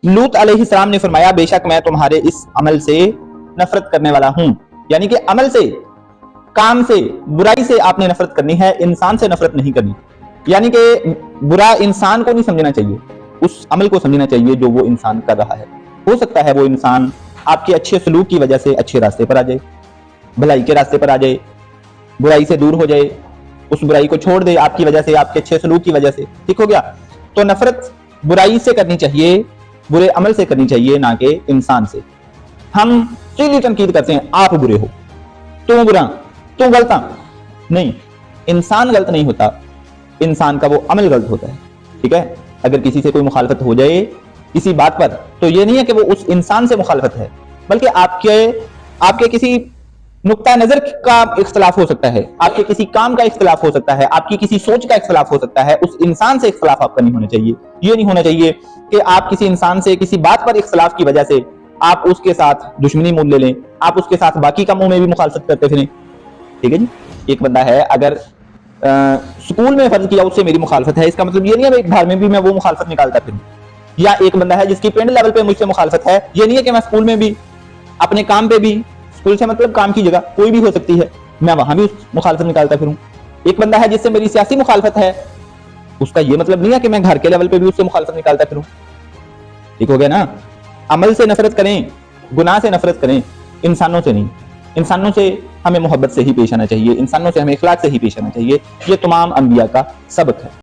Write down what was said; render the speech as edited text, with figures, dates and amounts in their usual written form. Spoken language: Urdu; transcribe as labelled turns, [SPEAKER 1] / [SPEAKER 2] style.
[SPEAKER 1] لوط علیہ السلام نے فرمایا بے شک میں تمہارے اس عمل سے نفرت کرنے والا ہوں، یعنی کہ عمل سے، کام سے، برائی سے آپ نے نفرت کرنی ہے، انسان سے نفرت نہیں کرنی. یعنی کہ برا انسان کو نہیں سمجھنا چاہیے، اس عمل کو سمجھنا چاہیے جو وہ انسان کر رہا ہے. ہو سکتا ہے وہ انسان آپ کے اچھے سلوک کی وجہ سے اچھے راستے پر آ جائے، بھلائی کے راستے پر آ جائے، برائی سے دور ہو جائے، اس برائی کو چھوڑ دے آپ کی وجہ سے، آپ کے اچھے سلوک کی وجہ سے. ٹھیک ہو گیا؟ تو نفرت برائی سے کرنی چاہیے، برے عمل سے کرنی چاہیے، نہ کہ انسان سے. ہم سیدھی تنقید کرتے ہیں آپ برے ہو، تو برا، تو غلط. نہیں، انسان غلط نہیں ہوتا، انسان کا وہ عمل غلط ہوتا ہے. ٹھیک ہے؟ اگر کسی سے کوئی مخالفت ہو جائے کسی بات پر، تو یہ نہیں ہے کہ وہ اس انسان سے مخالفت ہے، بلکہ آپ کے کسی نقطہ نظر کا اختلاف ہو سکتا ہے، آپ کے کسی کام کا اختلاف ہو سکتا ہے، آپ کی کسی سوچ کا اختلاف ہو سکتا ہے. اس انسان سے اختلاف آپ کا نہیں ہونا چاہیے. یہ نہیں ہونا چاہیے کہ آپ کسی انسان سے کسی بات پر اختلاف کی وجہ سے آپ اس کے ساتھ دشمنی مول لے لیں، آپ اس کے ساتھ باقی کاموں میں بھی مخالفت کرتے پھریں. ٹھیک ہے جی؟ ایک بندہ ہے اگر سکول میں فرض کیا اس سے میری مخالفت ہے، اس کا مطلب یہ نہیں ہے گھر میں بھی میں وہ مخالفت نکالتا پھروں. یا ایک بندہ ہے جس کی پنڈ لیول پہ مجھ سے مخالفت ہے، یہ نہیں ہے کہ میں سکول میں بھی، اپنے کام پہ بھی، سکول سے مطلب کام کی جگہ کوئی بھی ہو سکتی ہے، میں وہاں بھی مخالفت نکالتا پھروں. ایک بندہ ہے جس سے میری سیاسی مخالفت ہے، اس کا یہ مطلب نہیں ہے کہ میں گھر کے لیول پہ بھی اس سے مخالفت نکالتا پھروں. ٹھیک ہو گیا نا؟ عمل سے نفرت کریں، گناہ سے نفرت کریں، انسانوں سے نہیں. انسانوں سے ہمیں محبت سے ہی پیش آنا چاہیے، انسانوں سے ہمیں اخلاق سے ہی پیش آنا چاہیے. یہ تمام انبیاء کا سبق ہے.